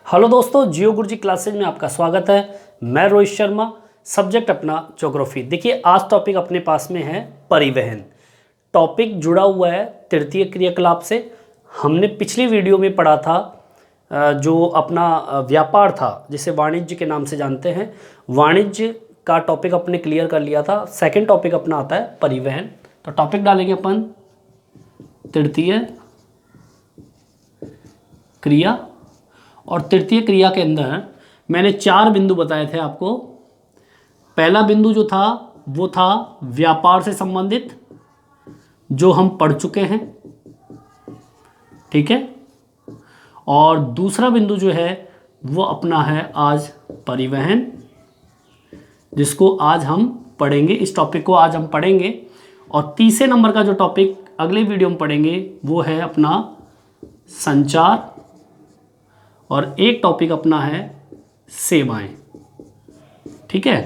Hello दोस्तों, जियो गुरुजी classes में आपका स्वागत है। मैं रोहित शर्मा। सब्जेक्ट अपना ज्योग्राफी। देखिए, आज टॉपिक अपने पास में है परिवहन। टॉपिक जुड़ा हुआ है तृतीय क्रियाकलाप से। हमने पिछली वीडियो में पढ़ा था जो अपना व्यापार था, जिसे वाणिज्य के नाम से जानते हैं। वाणिज्य का टॉपिक अपने क्लियर कर लिया था। सेकंड टॉपिक अपना आता है परिवहन। तो टॉपिक डालेंगे अपन तृतीय क्रिया। और तृतीय क्रिया के अंदर मैंने 4 बिंदु बताए थे आपको। पहला बिंदु जो था वो था व्यापार से संबंधित, जो हम पढ़ चुके हैं, ठीक है। और दूसरा बिंदु जो है वो अपना है आज परिवहन, जिसको आज हम पढ़ेंगे। इस टॉपिक को आज हम पढ़ेंगे। और तीसरे नंबर का जो टॉपिक अगले वीडियो में पढ़ेंगे वो है अपना संचार। और एक टॉपिक अपना है सेवाएं, ठीक है।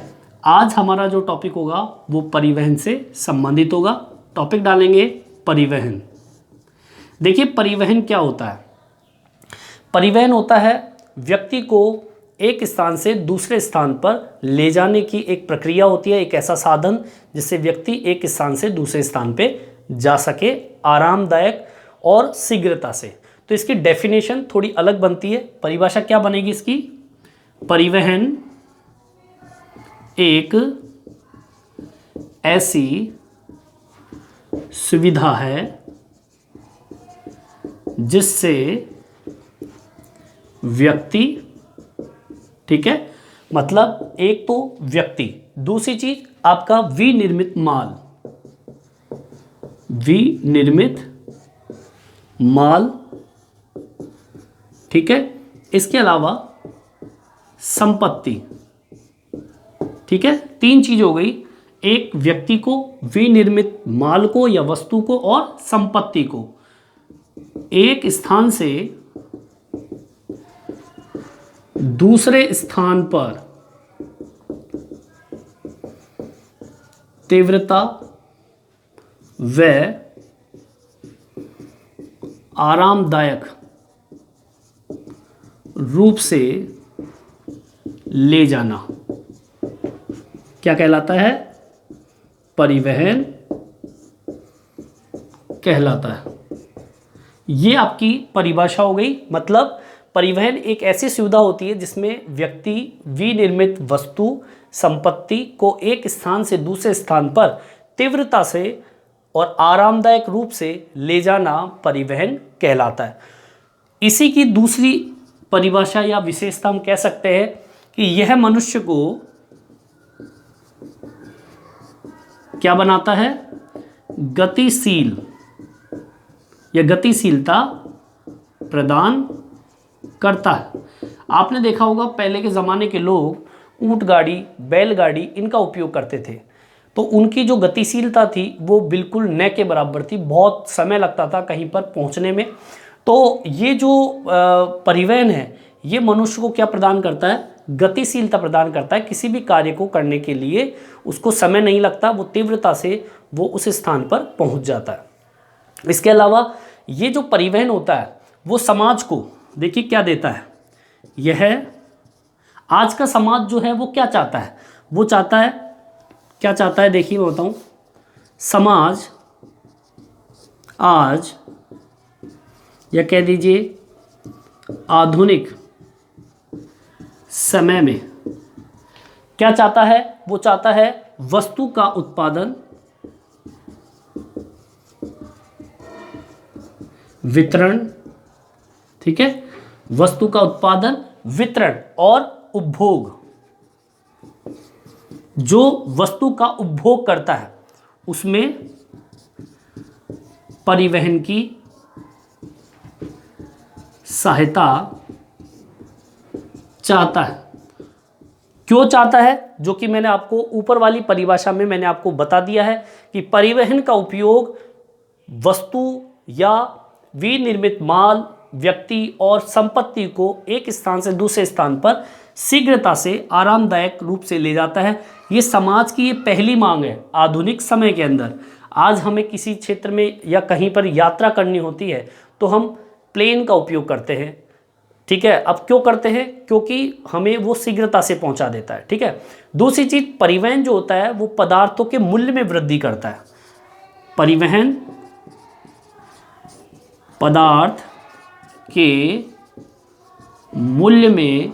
आज हमारा जो टॉपिक होगा वो परिवहन से संबंधित होगा। टॉपिक डालेंगे परिवहन। देखिए, परिवहन क्या होता है। परिवहन होता है व्यक्ति को एक स्थान से दूसरे स्थान पर ले जाने की एक प्रक्रिया होती है, एक ऐसा साधन जिससे व्यक्ति एक स्थान से दूसरे स्थान पे जा सके आरामदायक और शीघ्रता से। तो इसकी डेफिनेशन थोड़ी अलग बनती है। परिभाषा क्या बनेगी इसकी? परिवहन एक ऐसी सुविधा है जिससे व्यक्ति, ठीक है, मतलब एक तो व्यक्ति, दूसरी चीज आपका विनिर्मित माल, विनिर्मित माल, ठीक है। इसके अलावा संपत्ति, ठीक है। 3 चीज हो गई। एक व्यक्ति को, विनिर्मित माल को या वस्तु को, और संपत्ति को एक स्थान से दूसरे स्थान पर तीव्रता व आरामदायक रूप से ले जाना क्या कहलाता है? परिवहन कहलाता है। ये आपकी परिभाषा हो गई। मतलब परिवहन एक ऐसी सुविधा होती है जिसमें व्यक्ति विनिर्मित वस्तु, संपत्ति को एक स्थान से दूसरे स्थान पर तीव्रता से और आरामदायक रूप से ले जाना परिवहन कहलाता है। इसी की दूसरी परिभाषा या विशेषता हम कह सकते हैं कि यह मनुष्य को क्या बनाता है? गतिशील या गतिशीलता प्रदान करता है। आपने देखा होगा पहले के ज़माने के लोग ऊंट गाड़ी, बैलगाड़ी इनका उपयोग करते थे, तो उनकी जो गतिशीलता थी वो बिल्कुल न के बराबर थी। बहुत समय लगता था कहीं पर पहुंचने में। तो ये जो परिवहन है ये मनुष्य को क्या प्रदान करता है? गतिशीलता प्रदान करता है। किसी भी कार्य को करने के लिए उसको समय नहीं लगता, वो तीव्रता से वो उस स्थान पर पहुंच जाता है। इसके अलावा ये जो परिवहन होता है वो समाज को, देखिए क्या देता है। यह आज का समाज जो है वो क्या चाहता है? वो चाहता है, क्या चाहता है? देखिए मैं बताऊं। समाज आज, या कह दीजिए आधुनिक समय में क्या चाहता है? वो चाहता है वस्तु का उत्पादन, वितरण, ठीक है, वस्तु का उत्पादन, वितरण और उपभोग। जो वस्तु का उपभोग करता है उसमें परिवहन की सहायता चाहता है। क्यों चाहता है? जो कि मैंने आपको ऊपर वाली परिभाषा में मैंने आपको बता दिया है कि परिवहन का उपयोग वस्तु या विनिर्मित माल, व्यक्ति और संपत्ति को एक स्थान से दूसरे स्थान पर शीघ्रता से आरामदायक रूप से ले जाता है। ये समाज की ये पहली मांग है आधुनिक समय के अंदर। आज हमें किसी क्षेत्र में या कहीं पर यात्रा करनी होती है तो हम प्लेन का उपयोग करते हैं, ठीक है। अब क्यों करते हैं? क्योंकि हमें वो शीघ्रता से पहुंचा देता है। ठीक है। दूसरी चीज, परिवहन जो होता है वो पदार्थों के मूल्य में वृद्धि करता है। परिवहन पदार्थ के मूल्य में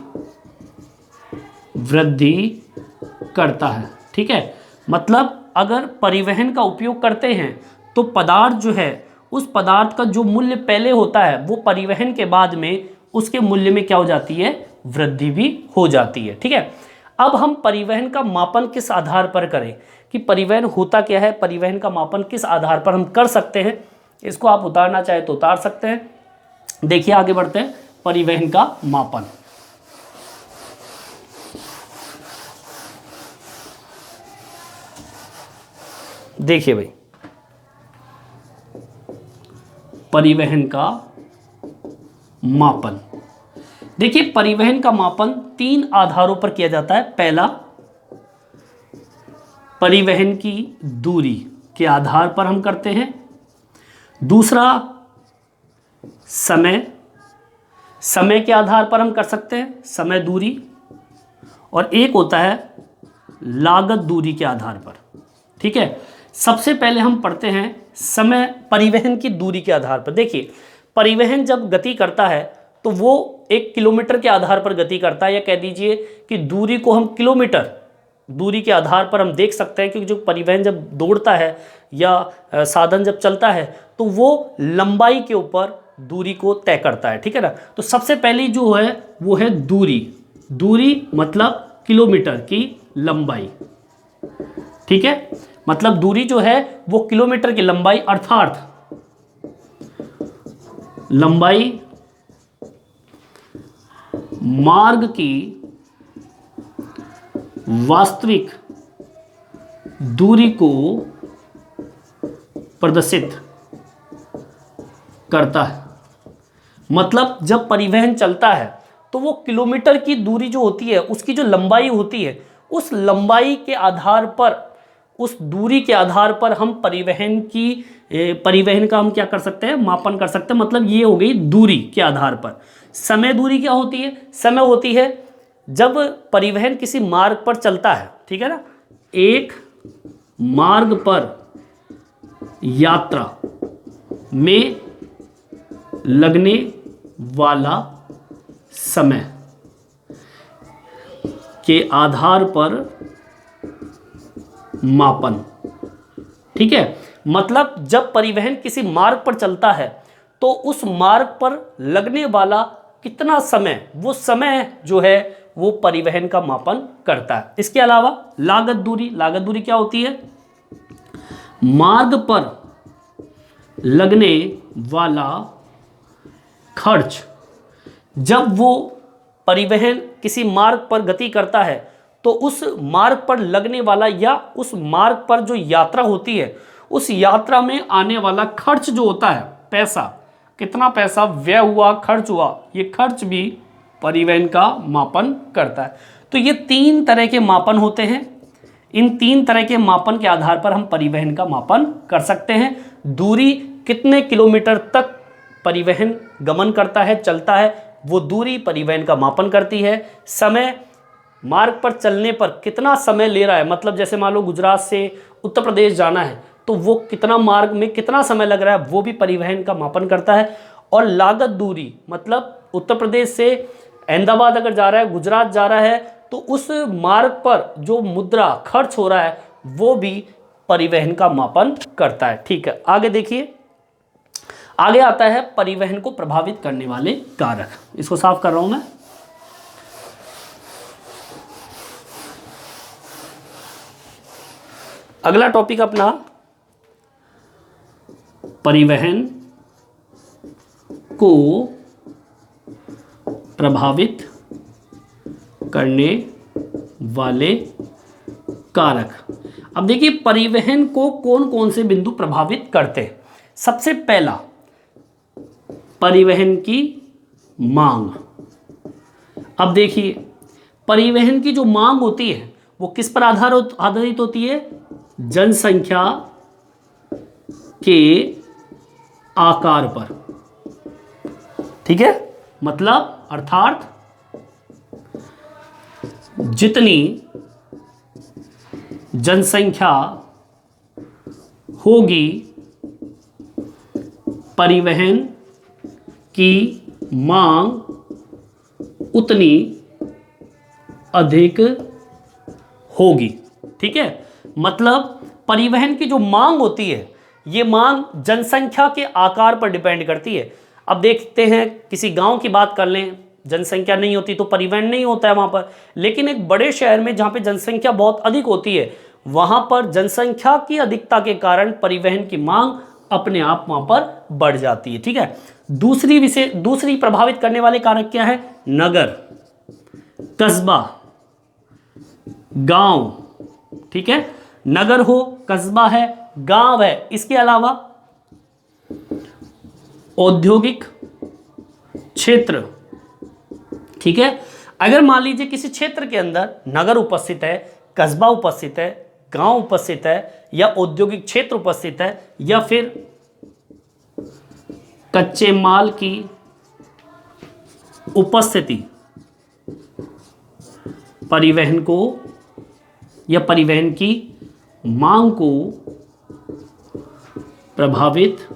वृद्धि करता है। ठीक है। मतलब अगर परिवहन का उपयोग करते हैं तो पदार्थ जो है, उस पदार्थ का जो मूल्य पहले होता है वो परिवहन के बाद में उसके मूल्य में क्या हो जाती है? वृद्धि भी हो जाती है। ठीक है। अब हम परिवहन का मापन किस आधार पर करें कि परिवहन होता क्या है, परिवहन का मापन किस आधार पर हम कर सकते हैं, इसको आप उतारना चाहे तो उतार सकते हैं। देखिए आगे बढ़ते हैं। परिवहन का मापन, देखिए भाई, परिवहन का मापन, देखिए परिवहन का मापन 3 आधारों पर किया जाता है। पहला, परिवहन की दूरी के आधार पर हम करते हैं। दूसरा, समय के आधार पर हम कर सकते हैं, समय दूरी। और एक होता है लागत दूरी के आधार पर। ठीक है। सबसे पहले हम पढ़ते हैं समय, परिवहन की दूरी के आधार पर। देखिए परिवहन जब गति करता है तो वो 1 किलोमीटर के आधार पर गति करता है, या कह दीजिए कि दूरी को हम किलोमीटर दूरी के आधार पर हम देख सकते हैं। क्योंकि जो परिवहन जब दौड़ता है या साधन जब चलता है तो वो लंबाई के ऊपर दूरी को तय करता है। ठीक है ना। तो सबसे पहली जो है वो है दूरी। दूरी मतलब किलोमीटर की लंबाई। ठीक है। मतलब दूरी जो है वो किलोमीटर की लंबाई, अर्थात लंबाई मार्ग की वास्तविक दूरी को प्रदर्शित करता है। मतलब जब परिवहन चलता है तो वो किलोमीटर की दूरी जो होती है, उसकी जो लंबाई होती है, उस लंबाई के आधार पर, उस दूरी के आधार पर हम परिवहन का हम क्या कर सकते हैं? मापन कर सकते हैं। मतलब ये हो गई दूरी के आधार पर। समय दूरी क्या होती है? समय होती है जब परिवहन किसी मार्ग पर चलता है। ठीक है ना। एक मार्ग पर यात्रा में लगने वाला समय के आधार पर मापन। ठीक है। मतलब जब परिवहन किसी मार्ग पर चलता है तो उस मार्ग पर लगने वाला कितना समय, वो समय जो है वो परिवहन का मापन करता है। इसके अलावा लागत दूरी। लागत दूरी क्या होती है? मार्ग पर लगने वाला खर्च। जब वो परिवहन किसी मार्ग पर गति करता है तो उस मार्ग पर लगने वाला, या उस मार्ग पर जो यात्रा होती है, उस यात्रा में आने वाला खर्च जो होता है, पैसा, कितना पैसा व्यय हुआ, खर्च हुआ, ये खर्च भी परिवहन का मापन करता है। तो ये 3 तरह के मापन होते हैं। इन 3 तरह के मापन के आधार पर हम परिवहन का मापन कर सकते हैं। दूरी, कितने किलोमीटर तक परिवहन गमन करता है, चलता है, वो दूरी परिवहन का मापन करती है। समय, मार्ग पर चलने पर कितना समय ले रहा है, मतलब जैसे मान लो गुजरात से उत्तर प्रदेश जाना है तो वो कितना मार्ग में कितना समय लग रहा है, वो भी परिवहन का मापन करता है। और लागत दूरी, मतलब उत्तर प्रदेश से अहमदाबाद अगर जा रहा है, गुजरात जा रहा है, तो उस मार्ग पर जो मुद्रा खर्च हो रहा है वो भी परिवहन का मापन करता है। ठीक है। आगे देखिए, आगे आता है परिवहन को प्रभावित करने वाले कारक। इसको साफ कर रहा हूं मैं। अगला टॉपिक अपना परिवहन को प्रभावित करने वाले कारक। अब देखिए परिवहन को कौन कौन से बिंदु प्रभावित करते हैं। सबसे पहला, परिवहन की मांग। अब देखिए परिवहन की जो मांग होती है वो किस पर आधारित होती है? जनसंख्या के आकार पर। ठीक है। मतलब अर्थात जितनी जनसंख्या होगी परिवहन की मांग उतनी अधिक होगी। ठीक है, मतलब परिवहन की जो मांग होती है ये मांग जनसंख्या के आकार पर डिपेंड करती है। अब देखते हैं किसी गांव की बात कर लें, जनसंख्या नहीं होती तो परिवहन नहीं होता है वहां पर, लेकिन एक बड़े शहर में जहां पे जनसंख्या बहुत अधिक होती है वहां पर जनसंख्या की अधिकता के कारण परिवहन की मांग अपने आप वहां पर बढ़ जाती है। ठीक है, दूसरी प्रभावित करने वाले कारक क्या है? नगर, कस्बा, गांव। ठीक है, नगर हो, कस्बा है, गांव है, इसके अलावा औद्योगिक क्षेत्र। ठीक है, अगर मान लीजिए किसी क्षेत्र के अंदर नगर उपस्थित है, कस्बा उपस्थित है, गांव उपस्थित है, या औद्योगिक क्षेत्र उपस्थित है, या फिर कच्चे माल की उपस्थिति परिवहन को या परिवहन की मांग को प्रभावित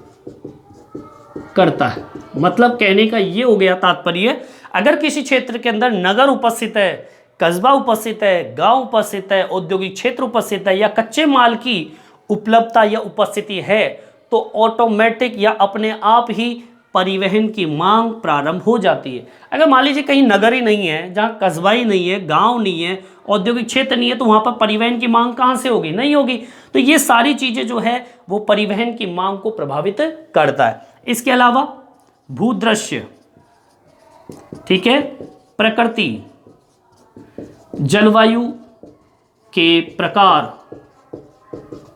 करता है। मतलब कहने का यह हो गया तात्पर्य, अगर किसी क्षेत्र के अंदर नगर उपस्थित है, कस्बा उपस्थित है, गांव उपस्थित है, औद्योगिक क्षेत्र उपस्थित है, या कच्चे माल की उपलब्धता या उपस्थिति है, तो ऑटोमेटिक या अपने आप ही परिवहन की मांग प्रारंभ हो जाती है। अगर मान लीजिए कहीं नगर ही नहीं है, जहां कस्बा ही नहीं है, गांव नहीं है, औद्योगिक क्षेत्र नहीं है, तो वहां पर परिवहन की मांग कहां से होगी? नहीं होगी। तो ये सारी चीजें जो है वो परिवहन की मांग को प्रभावित करता है। इसके अलावा भूदृश्य, ठीक है, प्रकृति, जलवायु के प्रकार,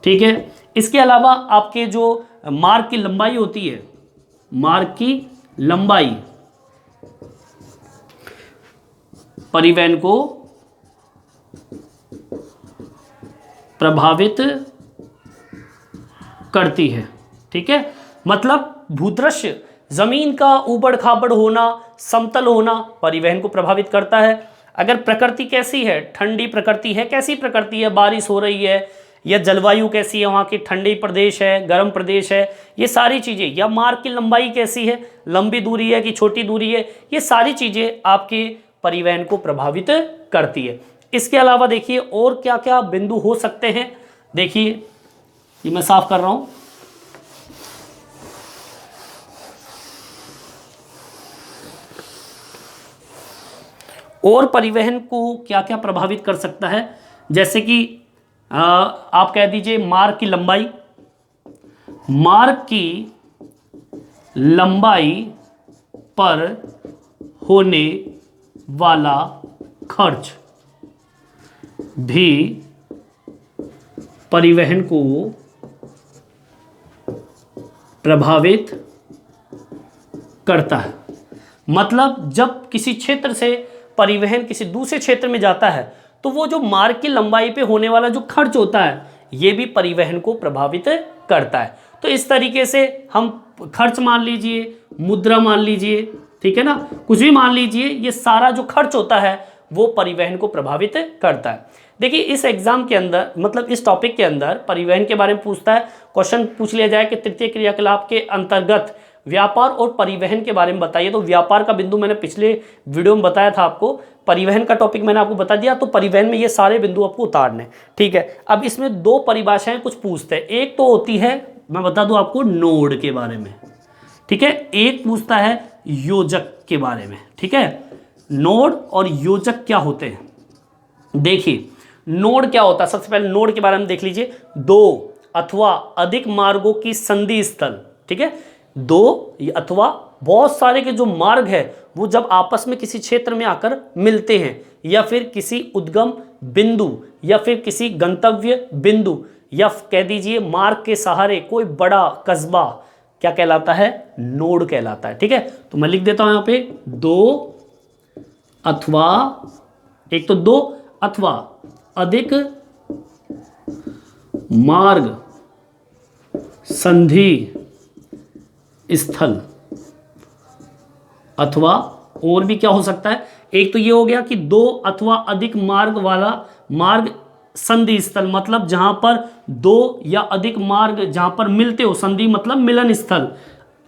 ठीक है, इसके अलावा आपके जो मार्ग की लंबाई होती है, मार्ग की लंबाई परिवहन को प्रभावित करती है। ठीक है, मतलब भूदृश्य, जमीन का ऊबड़ खाबड़ होना, समतल होना परिवहन को प्रभावित करता है। अगर प्रकृति कैसी है, ठंडी प्रकृति है, कैसी प्रकृति है, बारिश हो रही है, या जलवायु कैसी है, वहाँ की ठंडी प्रदेश है, गर्म प्रदेश है, ये सारी चीज़ें, या मार्ग की लंबाई कैसी है, लंबी दूरी है कि छोटी दूरी है, ये सारी चीज़ें आपके परिवहन को प्रभावित करती है। इसके अलावा देखिए और क्या क्या बिंदु हो सकते हैं। देखिए ये मैं साफ कर रहा हूँ। और परिवहन को क्या क्या प्रभावित कर सकता है, जैसे कि आप कह दीजिए मार्ग की लंबाई, मार्ग की लंबाई पर होने वाला खर्च भी परिवहन को प्रभावित करता है। मतलब जब किसी क्षेत्र से परिवहन किसी दूसरे क्षेत्र में जाता है तो वो जो मार्ग की लंबाई पे होने वाला जो खर्च होता है ये भी परिवहन को प्रभावित करता है। तो इस तरीके से हम खर्च मान लीजिए, मुद्रा मान लीजिए, ठीक है ना, कुछ भी मान लीजिए, ये सारा जो खर्च होता है वो परिवहन को प्रभावित करता है। देखिए इस एग्जाम के अंदर, मतलब इस टॉपिक के अंदर परिवहन के बारे में पूछता है, क्वेश्चन पूछ लिया जाए कि तृतीय क्रियाकलाप के अंतर्गत व्यापार और परिवहन के बारे में बताइए। तो व्यापार का बिंदु मैंने पिछले वीडियो में बताया था आपको, परिवहन का टॉपिक मैंने आपको बता दिया। तो परिवहन में ये सारे बिंदु आपको उतारने, ठीक है। अब इसमें दो परिभाषाएं कुछ पूछते हैं। एक तो होती है, मैं बता दूं आपको, नोड के बारे में, ठीक है। एक पूछता है योजक के बारे में, ठीक है। नोड और योजक क्या होते हैं, देखिए नोड क्या होता है। सबसे पहले नोड के बारे में देख लीजिए, दो अथवा अधिक मार्गों की संधि स्थल, ठीक है। दो अथवा बहुत सारे के जो मार्ग है वो जब आपस में किसी क्षेत्र में आकर मिलते हैं, या फिर किसी उद्गम बिंदु या फिर किसी गंतव्य बिंदु, या कह दीजिए मार्ग के सहारे कोई बड़ा कस्बा, क्या कहलाता है, नोड कहलाता है, ठीक है। तो मैं लिख देता हूं यहां पे, दो अथवा, एक तो दो अथवा अधिक मार्ग संधि स्थल अथवा और भी क्या हो सकता है, एक तो ये हो गया कि दो अथवा अधिक मार्ग वाला मार्ग संधि स्थल, मतलब जहां पर दो या अधिक मार्ग जहां पर मिलते हो, संधि मतलब मिलन स्थल,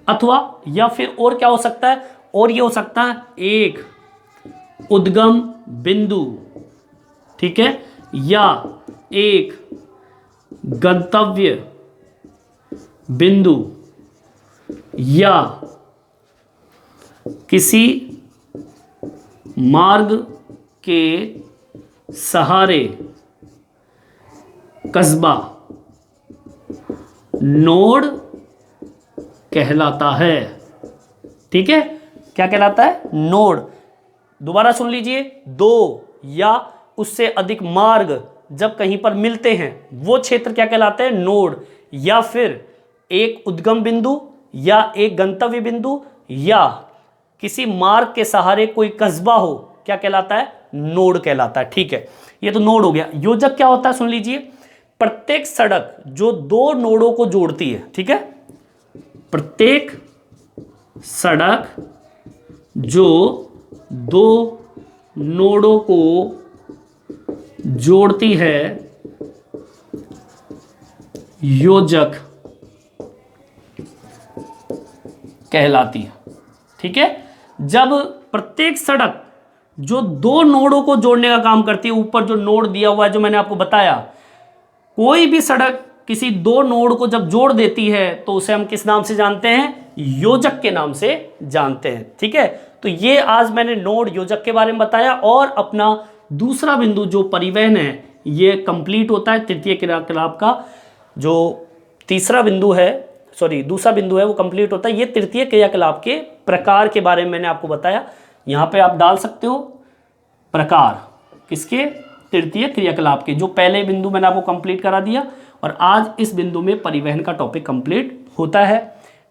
अथवा या फिर और क्या हो सकता है, और ये हो सकता है एक उद्गम बिंदु, ठीक है, या एक गंतव्य बिंदु, या किसी मार्ग के सहारे कस्बा नोड कहलाता है। ठीक है, क्या कहलाता है, नोड। दोबारा सुन लीजिए, दो या उससे अधिक मार्ग जब कहीं पर मिलते हैं वो क्षेत्र क्या कहलाते हैं, नोड, या फिर एक उद्गम बिंदु या एक गंतव्य बिंदु या किसी मार्ग के सहारे कोई कस्बा हो, क्या कहलाता है, नोड कहलाता है। ठीक है, ये तो नोड हो गया। योजक क्या होता है, सुन लीजिए, प्रत्येक सड़क जो दो नोडों को जोड़ती है, ठीक है, प्रत्येक सड़क जो दो नोडों को जोड़ती है योजक कहलाती है। ठीक है, जब प्रत्येक सड़क जो दो नोडों को जोड़ने का काम करती है, ऊपर जो नोड दिया हुआ है जो मैंने आपको बताया, कोई भी सड़क किसी दो नोड को जब जोड़ देती है तो उसे हम किस नाम से जानते हैं, योजक के नाम से जानते हैं। ठीक है, तो ये आज मैंने नोड योजक के बारे में बताया और अपना दूसरा बिंदु जो परिवहन है ये कंप्लीट होता है। तृतीय क्रियाकलाप का जो तीसरा बिंदु है, सॉरी दूसरा बिंदु है, वो कंप्लीट होता है। ये तृतीय क्रियाकलाप के प्रकार के बारे में मैंने आपको बताया। यहाँ पे आप डाल सकते हो प्रकार किसके, तृतीय क्रियाकलाप के। जो पहले बिंदु मैंने आपको कंप्लीट करा दिया और आज इस बिंदु में परिवहन का टॉपिक कंप्लीट होता है।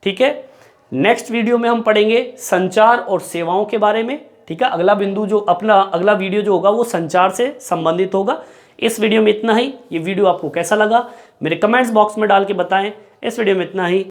ठीक है, नेक्स्ट वीडियो में हम पढ़ेंगे संचार और सेवाओं के बारे में। ठीक है, अगला बिंदु जो अपना अगला वीडियो जो होगा वो संचार से संबंधित होगा। इस वीडियो में इतना ही। ये वीडियो आपको कैसा लगा मेरे कमेंट्स बॉक्स में डाल के बताएं। इस वीडियो में इतना ही।